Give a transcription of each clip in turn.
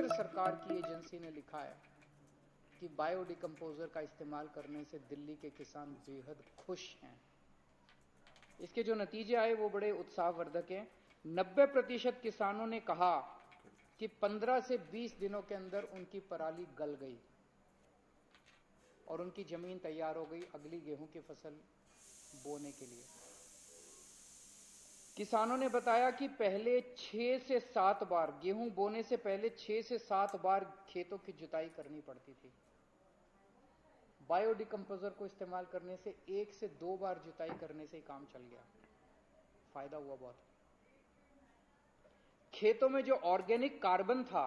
केंद्र सरकार की एजेंसी ने लिखा है कि बायोडिकम्पोजर का इस्तेमाल करने से दिल्ली के किसान बेहद खुश हैं। इसके जो नतीजे आए वो बड़े उत्साहवर्धक हैं। 90% किसानों ने कहा कि 15 से 20 दिनों के अंदर उनकी पराली गल गई और उनकी जमीन तैयार हो गई अगली गेहूं की फसल बोने के लिए। किसानों ने बताया कि पहले 6 से 7 बार गेहूं बोने से पहले 6 से 7 बार खेतों की जुताई करनी पड़ती थी। बायोडिकम्पोजर को इस्तेमाल करने से 1 से 2 बार जुताई करने से ही काम चल गया। फायदा हुआ बहुत। खेतों में जो ऑर्गेनिक कार्बन था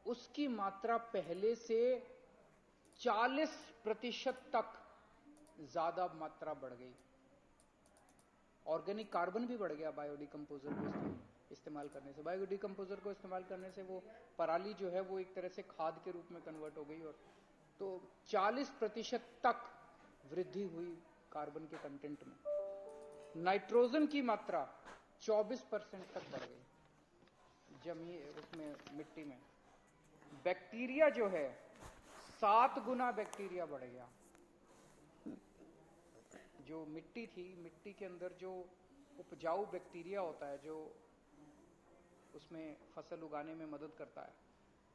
उसकी मात्रा पहले से 40% तक ज्यादा मात्रा बढ़ गई। ऑर्गेनिक कार्बन भी बढ़ गया बायोडिकम्पोजर को इस्तेमाल करने से। बायोडिकम्पोजर को इस्तेमाल करने से वो पराली जो है वो एक तरह से खाद के रूप में कन्वर्ट हो गई और तो 40% तक वृद्धि हुई कार्बन के कंटेंट में। नाइट्रोजन की मात्रा 24% तक बढ़ गई जमीन उसमें मिट्टी में। बैक्टीरिया जो है 7 गुना बैक्टीरिया बढ़ गया। जो मिट्टी थी, मिट्टी के अंदर जो उपजाऊ बैक्टीरिया होता है जो उसमें फसल उगाने में मदद करता है,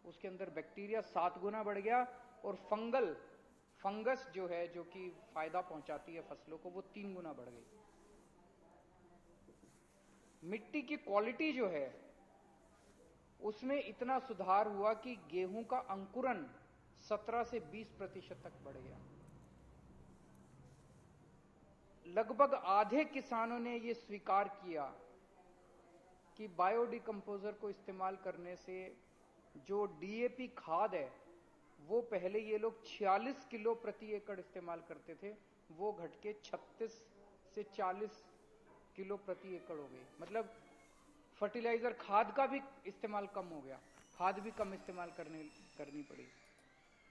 उसके अंदर बैक्टीरिया 7 गुना बढ़ गया और फंगस जो है जो कि फायदा पहुंचाती है फसलों को, वो 3 गुना बढ़ गई। मिट्टी की क्वालिटी जो है उसमें इतना सुधार हुआ कि गेहूं का अंकुरन 17 से 20% तक बढ़ गया। लगभग आधे किसानों ने यह स्वीकार किया कि बायोडिकम्पोजर को इस्तेमाल करने से जो डीएपी खाद है वो पहले ये लोग 46 किलो प्रति एकड़ इस्तेमाल करते थे, वो घट के 36 से 40 किलो प्रति एकड़ हो गई। मतलब फर्टिलाइजर खाद का भी इस्तेमाल कम हो गया, खाद भी कम इस्तेमाल करनी पड़ी।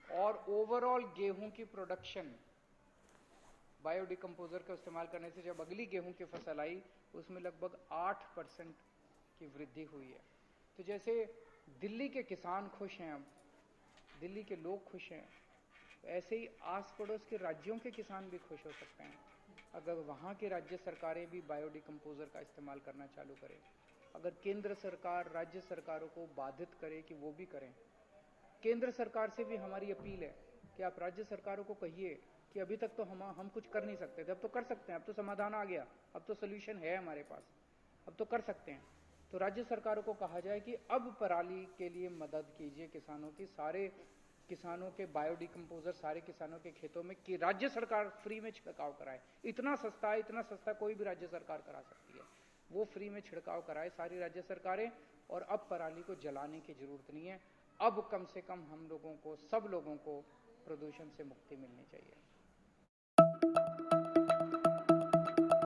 और ओवरऑल गेहूं की प्रोडक्शन बायोडिकम्पोजर का इस्तेमाल करने से जब अगली गेहूं की फसल आई उसमें लगभग 8% की वृद्धि हुई है। तो जैसे दिल्ली के किसान खुश हैं, अब दिल्ली के लोग खुश हैं, ऐसे ही आस पड़ोस के राज्यों के किसान भी खुश हो सकते हैं अगर वहां की राज्य सरकारें भी बायोडिकम्पोजर का इस्तेमाल करना चालू करें। अगर केंद्र सरकार राज्य सरकारों को बाधित करे कि वो भी करें। केंद्र सरकार से भी हमारी अपील है कि आप राज्य सरकारों को कहिए कि अभी तक तो हम कुछ कर नहीं सकते थे, अब तो कर सकते हैं, अब तो समाधान आ गया, अब तो सोल्यूशन है हमारे पास, अब तो कर सकते हैं। तो राज्य सरकारों को कहा जाए कि अब पराली के लिए मदद कीजिए किसानों की, सारे किसानों के बायोडिकम्पोजर सारे किसानों के खेतों में कि राज्य सरकार फ्री में छिड़काव कराए। इतना सस्ता कोई भी राज्य सरकार करा सकती है, वो फ्री में छिड़काव कराए सारी राज्य सरकारें। और अब पराली को जलाने की जरूरत नहीं है। अब कम से कम हम लोगों को, सब लोगों को प्रदूषण से मुक्ति मिलनी चाहिए।